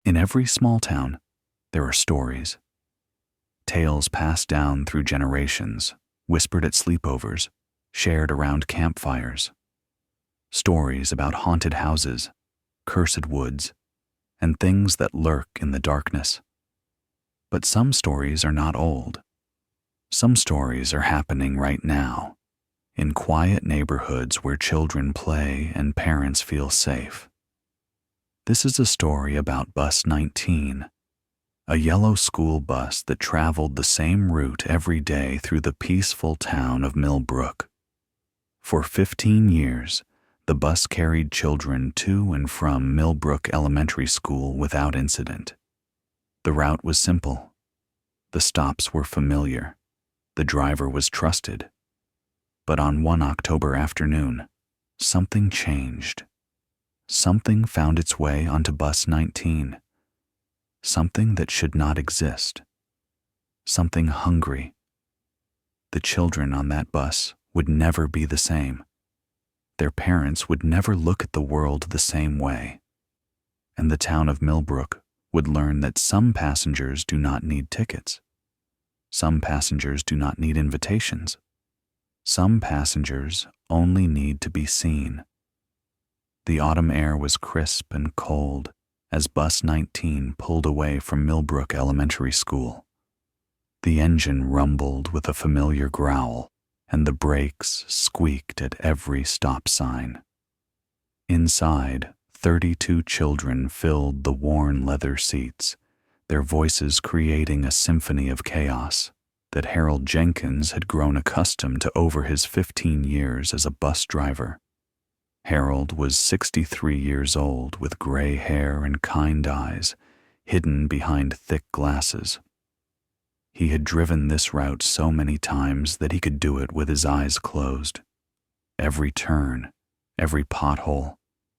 In every small town, there are stories. Tales passed down through generations, whispered at sleepovers, shared around campfires. Stories about haunted houses, cursed woods, and things that lurk in the darkness. But some stories are not old. Some stories are happening right now, in quiet neighborhoods where children play and parents feel safe. This is a story about Bus 19, a yellow school bus that traveled the same route every day through the peaceful town of Millbrook. For 15 years, the bus carried children to and from Millbrook Elementary School without incident. The route was simple. The stops were familiar. The driver was trusted. But on one October afternoon, something changed. Something found its way onto Bus 19. Something that should not exist. Something hungry. The children on that bus would never be the same. Their parents would never look at the world the same way. And the town of Millbrook would learn that some passengers do not need tickets. Some passengers do not need invitations. Some passengers only need to be seen. The autumn air was crisp and cold as Bus 19 pulled away from Millbrook Elementary School. The engine rumbled with a familiar growl, and the brakes squeaked at every stop sign. Inside, 32 children filled the worn leather seats, their voices creating a symphony of chaos that Harold Jenkins had grown accustomed to over his 15 years as a bus driver. Harold was 63 years old with gray hair and kind eyes, hidden behind thick glasses. He had driven this route so many times that he could do it with his eyes closed. Every turn, every pothole,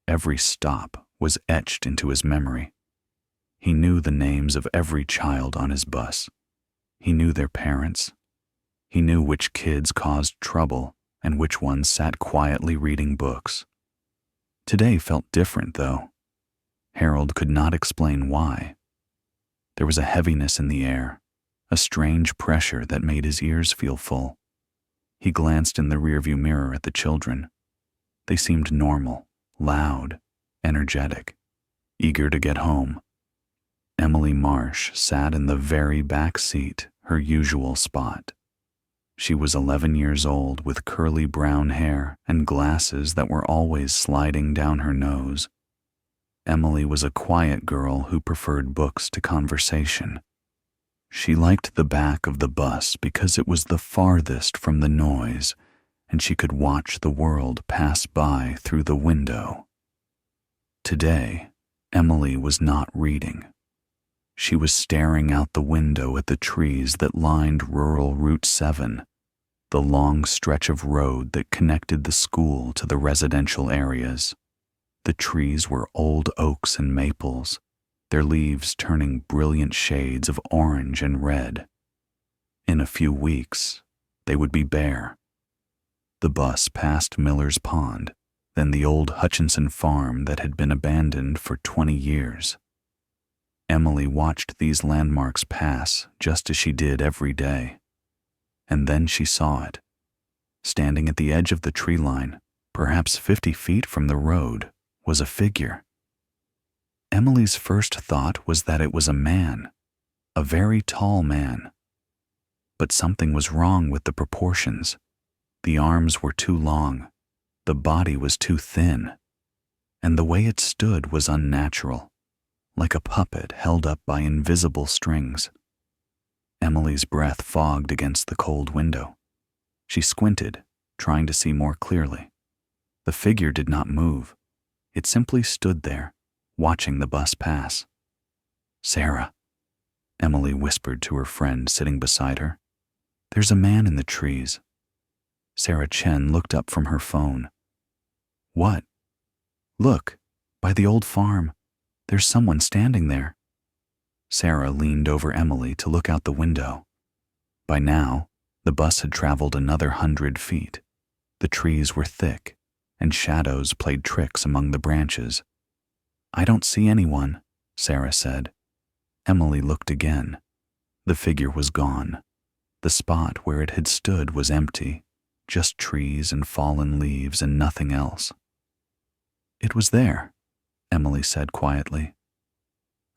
every stop was etched into his memory. He knew the names of every child on his bus. He knew their parents. He knew which kids caused trouble and which ones sat quietly reading books. Today felt different, though. Harold could not explain why. There was a heaviness in the air, a strange pressure that made his ears feel full. He glanced in the rearview mirror at the children. They seemed normal, loud, energetic, eager to get home. Emily Marsh sat in the very back seat, her usual spot. She was 11 years old with curly brown hair and glasses that were always sliding down her nose. Emily was a quiet girl who preferred books to conversation. She liked the back of the bus because it was the farthest from the noise, and she could watch the world pass by through the window. Today, Emily was not reading. She was staring out the window at the trees that lined rural Route 7, the long stretch of road that connected the school to the residential areas. The trees were old oaks and maples, their leaves turning brilliant shades of orange and red. In a few weeks, they would be bare. The bus passed Miller's Pond, then the old Hutchinson farm that had been abandoned for 20 years. Emily watched these landmarks pass just as she did every day. And then she saw it. Standing at the edge of the tree line, perhaps 50 feet from the road, was a figure. Emily's first thought was that it was a man, a very tall man. But something was wrong with the proportions. The arms were too long, the body was too thin, and the way it stood was unnatural, like a puppet held up by invisible strings. Emily's breath fogged against the cold window. She squinted, trying to see more clearly. The figure did not move. It simply stood there, watching the bus pass. "Sarah," Emily whispered to her friend sitting beside her. "There's a man in the trees." Sarah Chen looked up from her phone. "What?" "Look, by the old farm. There's someone standing there." Sarah leaned over Emily to look out the window. By now, the bus had traveled another 100 feet. The trees were thick, and shadows played tricks among the branches. "I don't see anyone," Sarah said. Emily looked again. The figure was gone. The spot where it had stood was empty, just trees and fallen leaves and nothing else. It was there, Emily said quietly.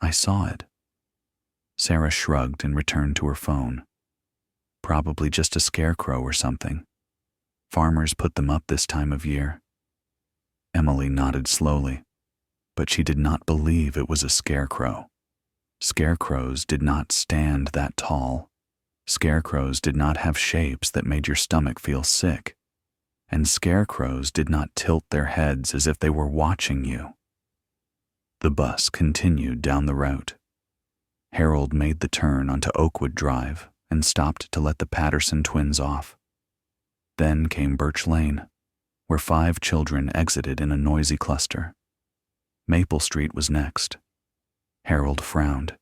I saw it. Sarah shrugged and returned to her phone. Probably just a scarecrow or something. Farmers put them up this time of year. Emily nodded slowly, but she did not believe it was a scarecrow. Scarecrows did not stand that tall. Scarecrows did not have shapes that made your stomach feel sick. And scarecrows did not tilt their heads as if they were watching you. The bus continued down the route. Harold made the turn onto Oakwood Drive and stopped to let the Patterson twins off. Then came Birch Lane, where 5 children exited in a noisy cluster. Maple Street was next. Harold frowned.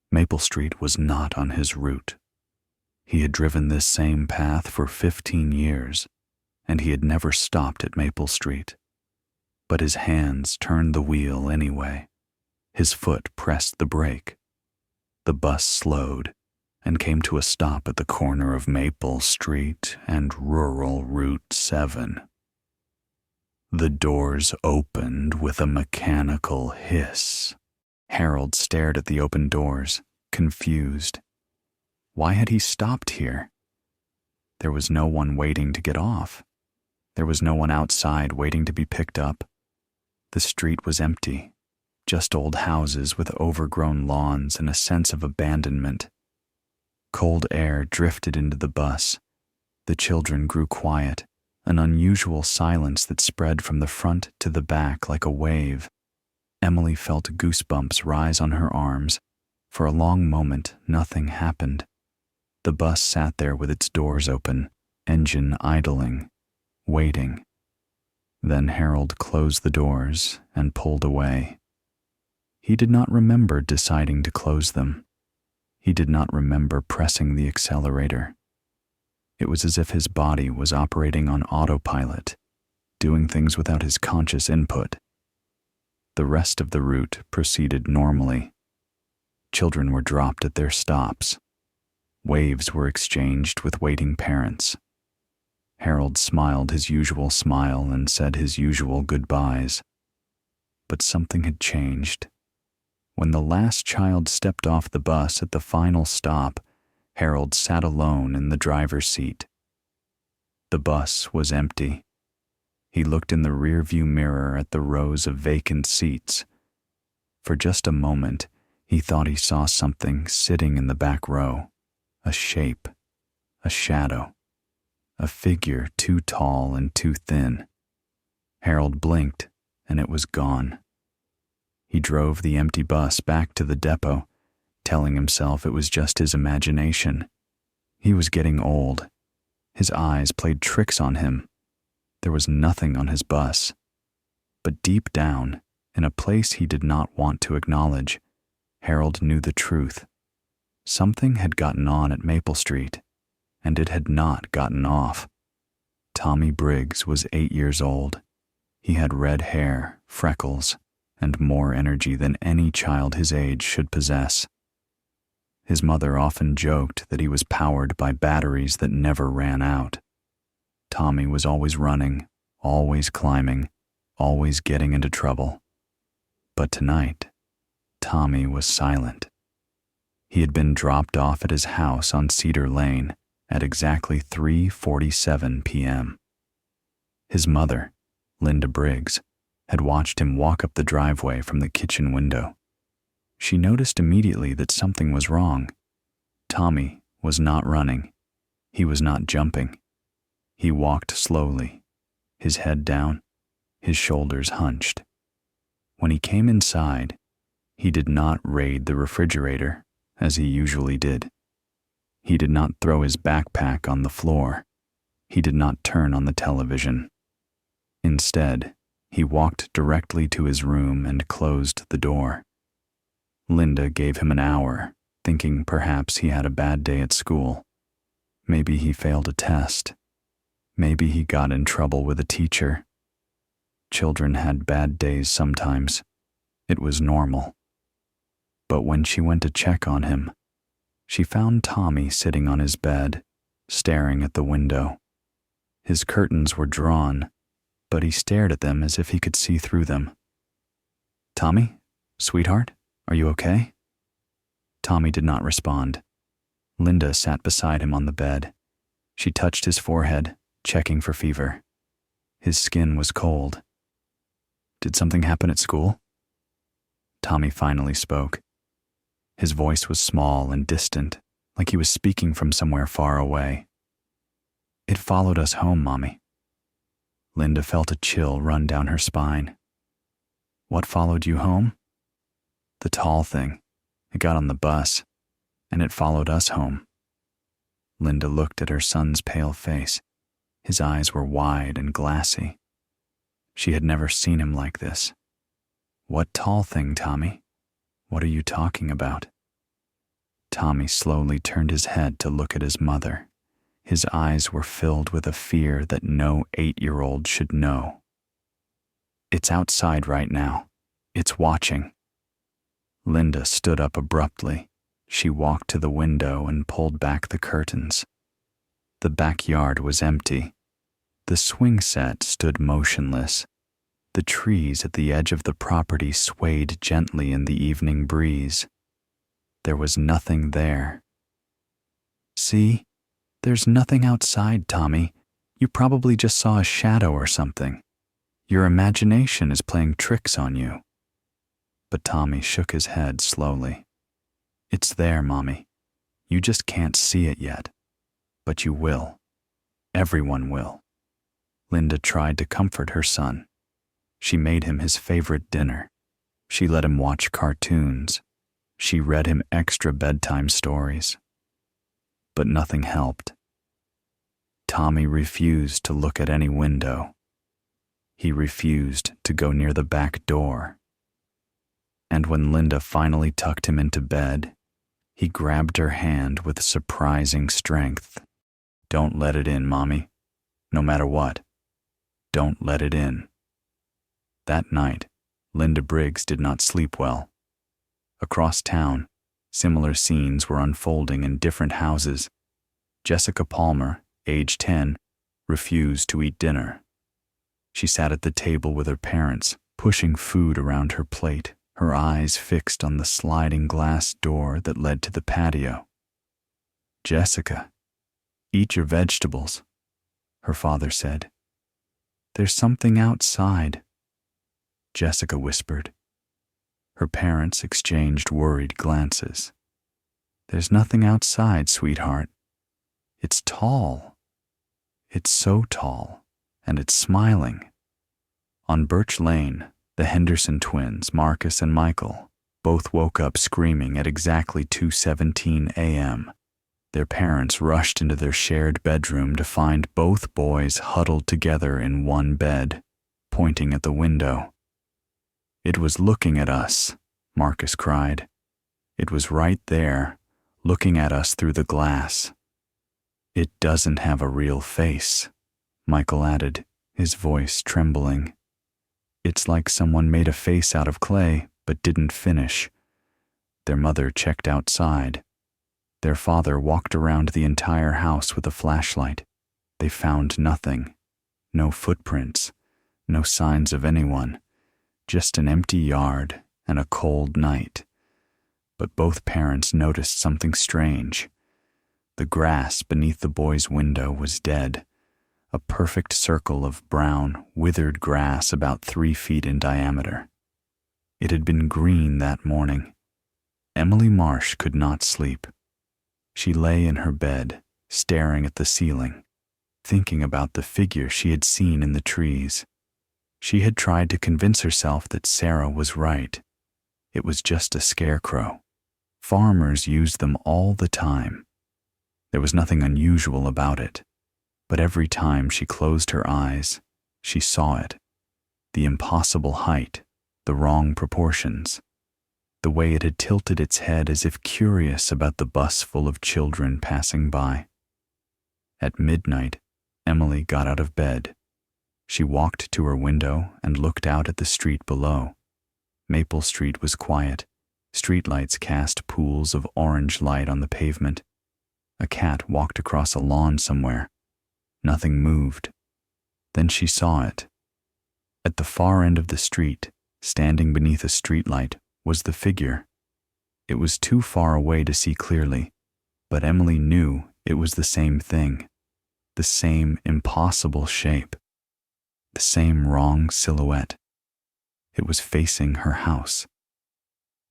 Maple Street was not on his route. He had driven this same path for 15 years, and he had never stopped at Maple Street. But his hands turned the wheel anyway. His foot pressed the brake. The bus slowed and came to a stop at the corner of Maple Street and rural Route 7. The doors opened with a mechanical hiss. Harold stared at the open doors, confused. Why had he stopped here? There was no one waiting to get off. There was no one outside waiting to be picked up. The street was empty, just old houses with overgrown lawns and a sense of abandonment. Cold air drifted into the bus. The children grew quiet, an unusual silence that spread from the front to the back like a wave. Emily felt goosebumps rise on her arms. For a long moment, nothing happened. The bus sat there with its doors open, engine idling, waiting. Then Harold closed the doors and pulled away. He did not remember deciding to close them. He did not remember pressing the accelerator. It was as if his body was operating on autopilot, doing things without his conscious input. The rest of the route proceeded normally. Children were dropped at their stops. Waves were exchanged with waiting parents. Harold smiled his usual smile and said his usual goodbyes. But something had changed. When the last child stepped off the bus at the final stop, Harold sat alone in the driver's seat. The bus was empty. He looked in the rearview mirror at the rows of vacant seats. For just a moment, he thought he saw something sitting in the back row, a shape, a shadow, a figure too tall and too thin. Harold blinked, and it was gone. He drove the empty bus back to the depot, telling himself it was just his imagination. He was getting old. His eyes played tricks on him. There was nothing on his bus. But deep down, in a place he did not want to acknowledge, Harold knew the truth. Something had gotten on at Maple Street, and it had not gotten off. Tommy Briggs was 8 years old. He had red hair, freckles, and more energy than any child his age should possess. His mother often joked that he was powered by batteries that never ran out. Tommy was always running, always climbing, always getting into trouble. But tonight, Tommy was silent. He had been dropped off at his house on Cedar Lane at exactly 3:47 p.m. His mother, Linda Briggs, had watched him walk up the driveway from the kitchen window. She noticed immediately that something was wrong. Tommy was not running. He was not jumping. He walked slowly, his head down, his shoulders hunched. When he came inside, he did not raid the refrigerator, as he usually did. He did not throw his backpack on the floor. He did not turn on the television. Instead, he walked directly to his room and closed the door. Linda gave him an hour, thinking perhaps he had a bad day at school. Maybe he failed a test. Maybe he got in trouble with a teacher. Children had bad days sometimes. It was normal. But when she went to check on him, she found Tommy sitting on his bed, staring at the window. His curtains were drawn, but he stared at them as if he could see through them. "Tommy, sweetheart, are you okay?" Tommy did not respond. Linda sat beside him on the bed. She touched his forehead, checking for fever. His skin was cold. "Did something happen at school?" Tommy finally spoke. His voice was small and distant, like he was speaking from somewhere far away. "It followed us home, Mommy." Linda felt a chill run down her spine. "What followed you home?" "The tall thing. It got on the bus, and it followed us home." Linda looked at her son's pale face. His eyes were wide and glassy. She had never seen him like this. "What tall thing, Tommy? What are you talking about?" Tommy slowly turned his head to look at his mother. His eyes were filled with a fear that no 8-year-old should know. "It's outside right now. It's watching." Linda stood up abruptly. She walked to the window and pulled back the curtains. The backyard was empty. The swing set stood motionless. The trees at the edge of the property swayed gently in the evening breeze. There was nothing there. "See? There's nothing outside, Tommy. You probably just saw a shadow or something. Your imagination is playing tricks on you." But Tommy shook his head slowly. "It's there, Mommy. You just can't see it yet. But you will. Everyone will." Linda tried to comfort her son. She made him his favorite dinner. She let him watch cartoons. She read him extra bedtime stories. But nothing helped. Tommy refused to look at any window. He refused to go near the back door. And when Linda finally tucked him into bed, he grabbed her hand with surprising strength. "Don't let it in, Mommy. No matter what. Don't let it in." That night, Linda Briggs did not sleep well. Across town, similar scenes were unfolding in different houses. Jessica Palmer, age 10, refused to eat dinner. She sat at the table with her parents, pushing food around her plate, her eyes fixed on the sliding glass door that led to the patio. "Jessica, eat your vegetables," her father said. "There's something outside," Jessica whispered. Her parents exchanged worried glances. "There's nothing outside, sweetheart. It's tall. It's so tall, and it's smiling." On Birch Lane, the Henderson twins, Marcus and Michael, both woke up screaming at exactly 2:17 a.m. Their parents rushed into their shared bedroom to find both boys huddled together in one bed, pointing at the window. "It was looking at us," Marcus cried. "It was right there, looking at us through the glass." "It doesn't have a real face," Michael added, his voice trembling. "It's like someone made a face out of clay, but didn't finish." Their mother checked outside. Their father walked around the entire house with a flashlight. They found nothing. No footprints. No signs of anyone. Just an empty yard and a cold night. But both parents noticed something strange. The grass beneath the boys' window was dead. A perfect circle of brown, withered grass about 3 feet in diameter. It had been green that morning. Emily Marsh could not sleep. She lay in her bed, staring at the ceiling, thinking about the figure she had seen in the trees. She had tried to convince herself that Sarah was right. It was just a scarecrow. Farmers used them all the time. There was nothing unusual about it. But every time she closed her eyes, she saw it. The impossible height, the wrong proportions, the way it had tilted its head as if curious about the bus full of children passing by. At midnight, Emily got out of bed. She walked to her window and looked out at the street below. Maple Street was quiet. Streetlights cast pools of orange light on the pavement. A cat walked across a lawn somewhere. Nothing moved. Then she saw it. At the far end of the street, standing beneath a streetlight, was the figure. It was too far away to see clearly, but Emily knew it was the same thing, the same impossible shape, the same wrong silhouette. It was facing her house.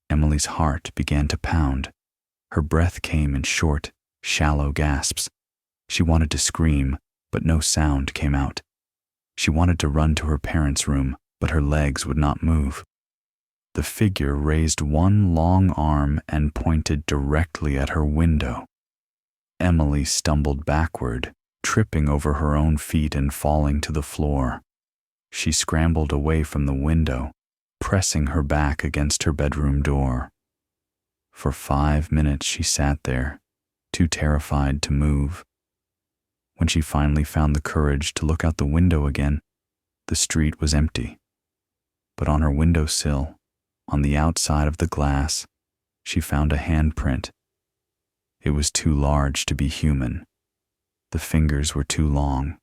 Emily's heart began to pound. Her breath came in short, shallow gasps. She wanted to scream, but no sound came out. She wanted to run to her parents' room, but her legs would not move. The figure raised one long arm and pointed directly at her window. Emily stumbled backward, tripping over her own feet and falling to the floor. She scrambled away from the window, pressing her back against her bedroom door. For 5 minutes she sat there, too terrified to move. When she finally found the courage to look out the window again, the street was empty. But on her windowsill, on the outside of the glass, she found a handprint. It was too large to be human. The fingers were too long,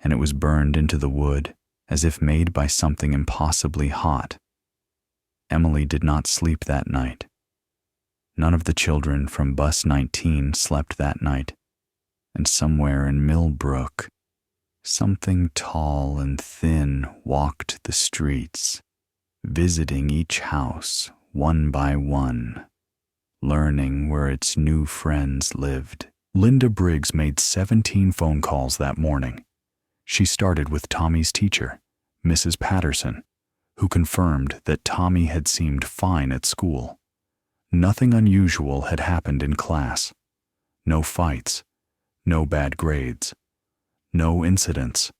and it was burned into the wood as if made by something impossibly hot. Emily did not sleep that night. None of the children from Bus 19 slept that night, and somewhere in Millbrook, something tall and thin walked the streets, visiting each house one by one, learning where its new friends lived. Linda Briggs made 17 phone calls that morning. She started with Tommy's teacher, Mrs. Patterson, who confirmed that Tommy had seemed fine at school. Nothing unusual had happened in class. No fights, no bad grades, no incidents.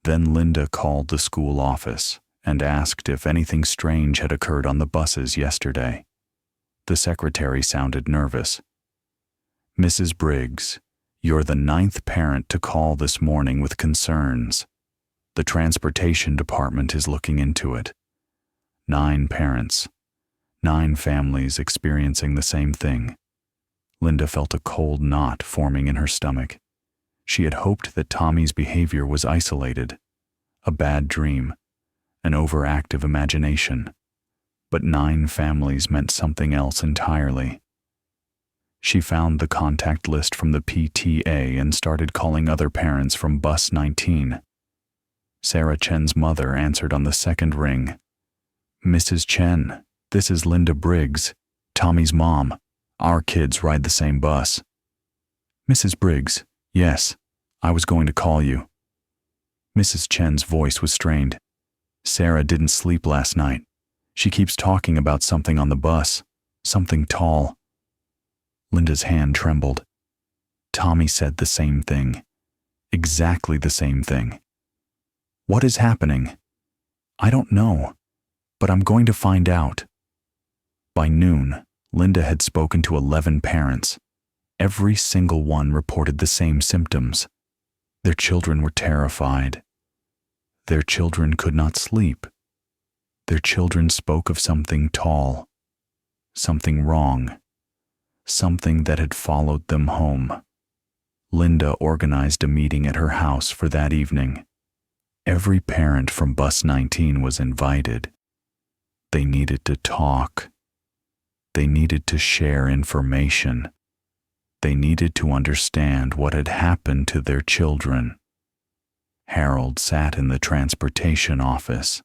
Then Linda called the school office and asked if anything strange had occurred on the buses yesterday. The secretary sounded nervous. "Mrs. Briggs, you're the 9th parent to call this morning with concerns. The transportation department is looking into it. 9 parents, 9 families experiencing the same thing." Linda felt a cold knot forming in her stomach. She had hoped that Tommy's behavior was isolated, a bad dream, an overactive imagination. But 9 families meant something else entirely. She found the contact list from the PTA and started calling other parents from Bus 19. Sarah Chen's mother answered on the second ring. "Mrs. Chen, this is Linda Briggs, Tommy's mom. Our kids ride the same bus." "Mrs. Briggs, yes, I was going to call you." Mrs. Chen's voice was strained. "Sarah didn't sleep last night. She keeps talking about something on the bus, something tall." Linda's hand trembled. Tommy said the same thing. Exactly the same thing. "What is happening?" "I don't know, but I'm going to find out." By noon, Linda had spoken to 11 parents. Every single one reported the same symptoms. Their children were terrified. Their children could not sleep. Their children spoke of something tall, something wrong, something that had followed them home. Linda organized a meeting at her house for that evening. Every parent from Bus 19 was invited. They needed to talk. They needed to share information. They needed to understand what had happened to their children. Harold sat in the transportation office,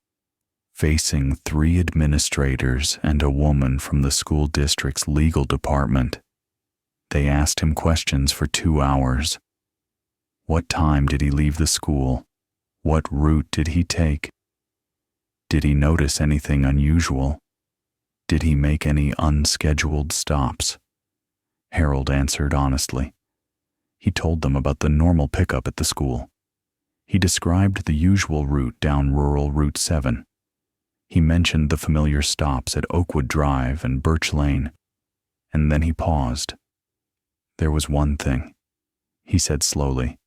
facing 3 administrators and a woman from the school district's legal department. They asked him questions for 2 hours. What time did he leave the school? What route did he take? Did he notice anything unusual? Did he make any unscheduled stops? Harold answered honestly. He told them about the normal pickup at the school. He described the usual route down rural Route 7. He mentioned the familiar stops at Oakwood Drive and Birch Lane, and then he paused. "There was one thing," he said slowly.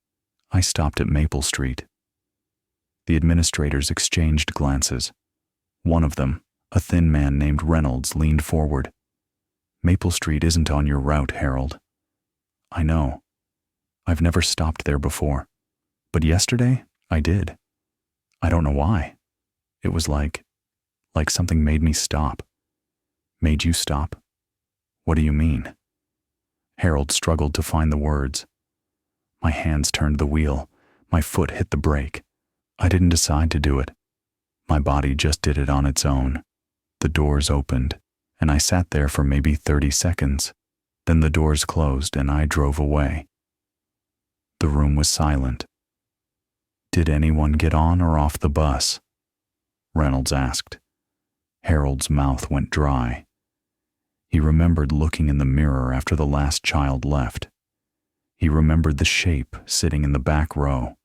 "I stopped at Maple Street." The administrators exchanged glances. One of them, A thin man named Reynolds leaned forward. "Maple Street isn't on your route, Harold." "I know. I've never stopped there before. But yesterday, I did. I don't know why. It was like something made me stop." "Made you stop? What do you mean?" Harold struggled to find the words. "My hands turned the wheel. My foot hit the brake. I didn't decide to do it. My body just did it on its own. The doors opened, and I sat there for maybe 30 seconds. Then the doors closed and I drove away." The room was silent. "Did anyone get on or off the bus?" Reynolds asked. Harold's mouth went dry. He remembered looking in the mirror after the last child left. He remembered the shape sitting in the back row.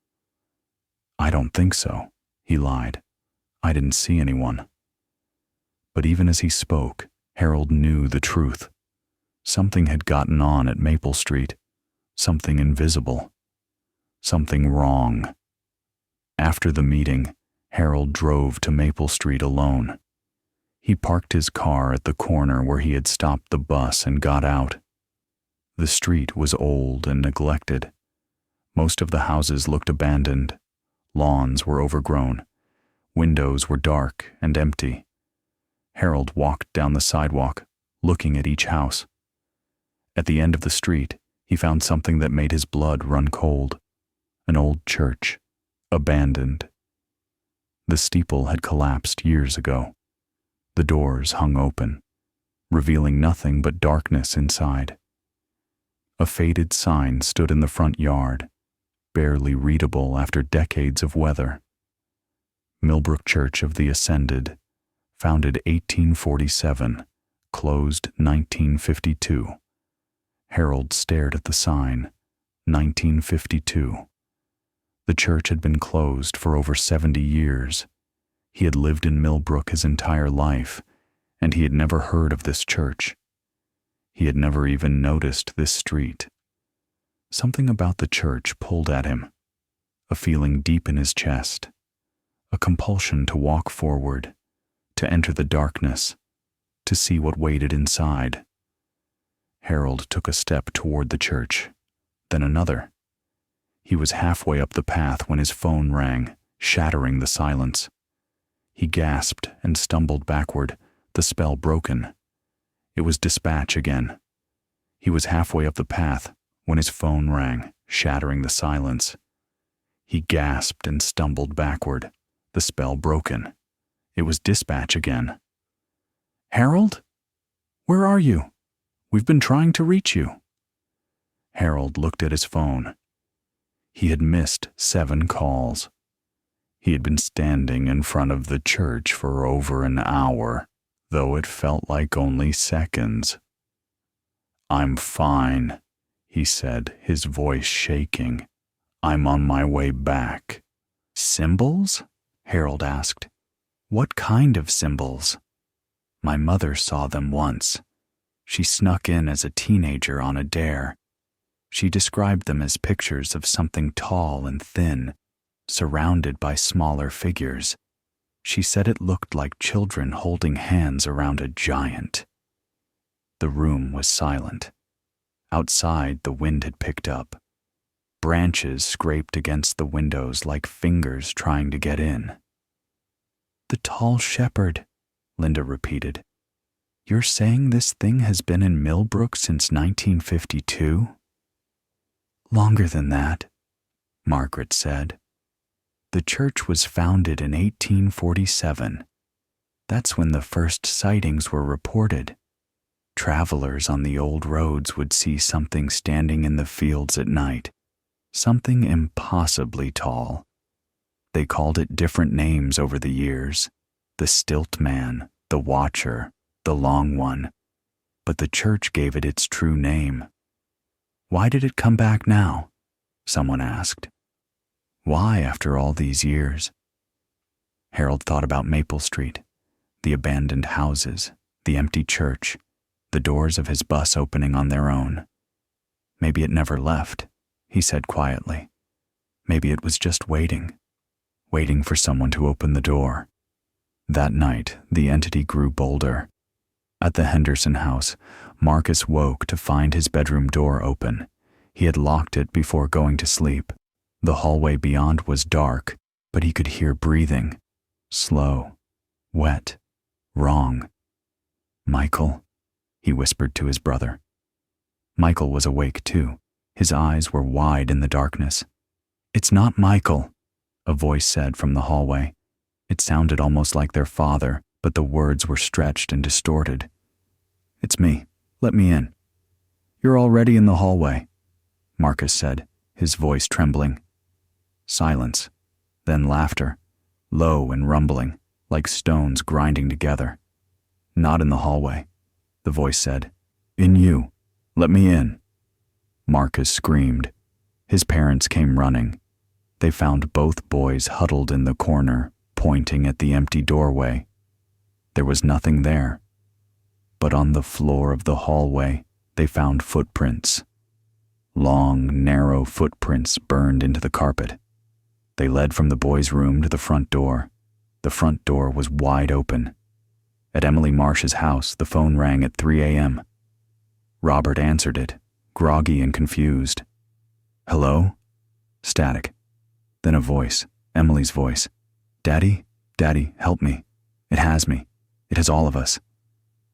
"I don't think so," he lied. "I didn't see anyone." But even as he spoke, Harold knew the truth. Something had gotten on at Maple Street. Something invisible. Something wrong. After the meeting, Harold drove to Maple Street alone. He parked his car at the corner where he had stopped the bus and got out. The street was old and neglected. Most of the houses looked abandoned. Lawns were overgrown. Windows were dark and empty. Harold walked down the sidewalk, looking at each house. At the end of the street, he found something that made his blood run cold. An old church, abandoned. The steeple had collapsed years ago. The doors hung open, revealing nothing but darkness inside. A faded sign stood in the front yard, barely readable after decades of weather. Millbrook Church of the Ascended, founded 1847, closed 1952. Harold stared at the sign, 1952. The church had been closed for over 70 years. He had lived in Millbrook his entire life, and he had never heard of this church. He had never even noticed this street. Something about the church pulled at him, a feeling deep in his chest, a compulsion to walk forward, to enter the darkness, to see what waited inside. Harold took a step toward the church, then another. He was halfway up the path when his phone rang, shattering the silence. He gasped and stumbled backward, the spell broken. It was dispatch again. He was halfway up the path when his phone rang, shattering the silence. He gasped and stumbled backward, the spell broken. It was dispatch again. "Harold? Where are you? We've been trying to reach you." Harold looked at his phone. He had missed 7 calls. He had been standing in front of the church for over an hour, though it felt like only seconds. "I'm fine," he said, his voice shaking. "I'm on my way back." "Symbols?" Harold asked. "What kind of symbols?" "My mother saw them once. She snuck in as a teenager on a dare. She described them as pictures of something tall and thin, surrounded by smaller figures. She said it looked like children holding hands around a giant." The room was silent. Outside, the wind had picked up. Branches scraped against the windows like fingers trying to get in. "The tall shepherd," Linda repeated. "You're saying this thing has been in Millbrook since 1952? "Longer than that," Margaret said. "The church was founded in 1847. That's when the first sightings were reported. Travelers on the old roads would see something standing in the fields at night, something impossibly tall. They called it different names over the years, the Stilt Man, the Watcher, the Long One, but the church gave it its true name." "Why did it come back now?" someone asked. "Why after all these years?" Harold thought about Maple Street, the abandoned houses, the empty church, the doors of his bus opening on their own. Maybe it never left, he said quietly. Maybe it was just waiting for someone to open the door. That night, the entity grew bolder. At the Henderson house, Marcus woke to find his bedroom door open. He had locked it before going to sleep. The hallway beyond was dark, but he could hear breathing. Slow, wet, wrong. "Michael," he whispered to his brother. Michael was awake too. His eyes were wide in the darkness. "It's not Michael," a voice said from the hallway. It sounded almost like their father, but the words were stretched and distorted. "It's me. Let me in." "You're already in the hallway," Marcus said, his voice trembling. Silence, then laughter, low and rumbling, like stones grinding together. "Not in the hallway," the voice said. "In you. Let me in." Marcus screamed. His parents came running. They found both boys huddled in the corner, pointing at the empty doorway. There was nothing there. But on the floor of the hallway, they found footprints. Long, narrow footprints burned into the carpet. They led from the boys' room to the front door. The front door was wide open. At Emily Marsh's house, the phone rang at 3 a.m. Robert answered it, groggy and confused. "Hello?" Static. Then a voice, Emily's voice. "Daddy? Daddy, help me. It has me. It has all of us."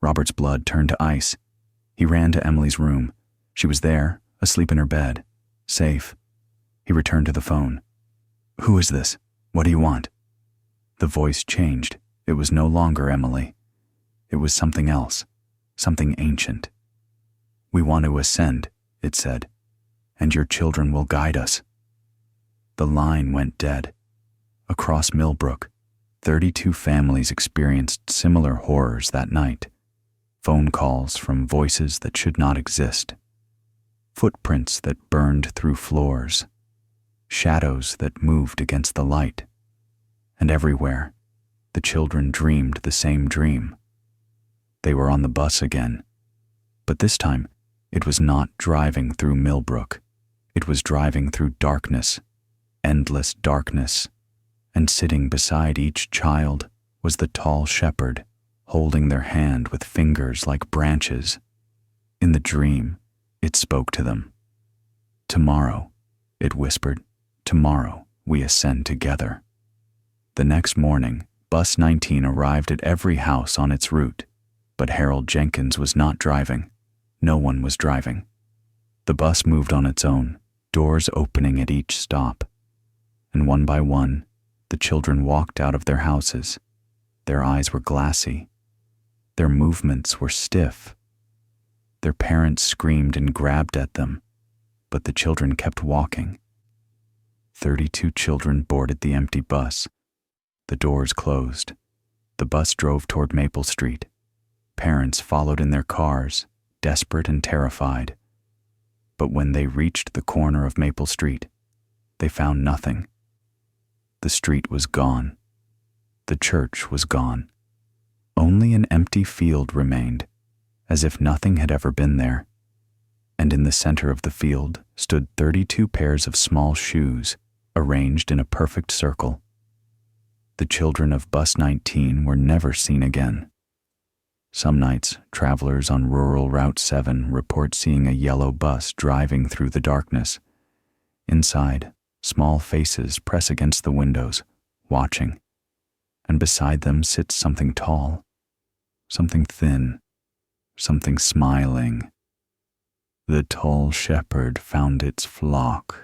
Robert's blood turned to ice. He ran to Emily's room. She was there, asleep in her bed, safe. He returned to the phone. "Who is this? What do you want?" The voice changed. It was no longer Emily. It was something else, something ancient. "We want to ascend," it said, "and your children will guide us." The line went dead. Across Millbrook, 32 families experienced similar horrors that night. Phone calls from voices that should not exist. Footprints that burned through floors. Shadows that moved against the light. And everywhere, the children dreamed the same dream. They were on the bus again. But this time, it was not driving through Millbrook. It was driving through darkness, endless darkness. And sitting beside each child was the tall shepherd, holding their hand with fingers like branches. In the dream, it spoke to them. "Tomorrow," it whispered, "tomorrow we ascend together." The next morning, Bus 19 arrived at every house on its route, but Harold Jenkins was not driving. No one was driving. The bus moved on its own, doors opening at each stop. And one by one, the children walked out of their houses. Their eyes were glassy. Their movements were stiff. Their parents screamed and grabbed at them, but the children kept walking. 32 children boarded the empty bus. The doors closed. The bus drove toward Maple Street. Parents followed in their cars, desperate and terrified. But when they reached the corner of Maple Street, they found nothing. The street was gone. The church was gone. Only an empty field remained, as if nothing had ever been there. And in the center of the field stood 32 pairs of small shoes, arranged in a perfect circle. The children of Bus 19 were never seen again. Some nights, travelers on rural Route 7 report seeing a yellow bus driving through the darkness. Inside, small faces press against the windows, watching, and beside them sits something tall, something thin, something smiling. The tall shepherd found its flock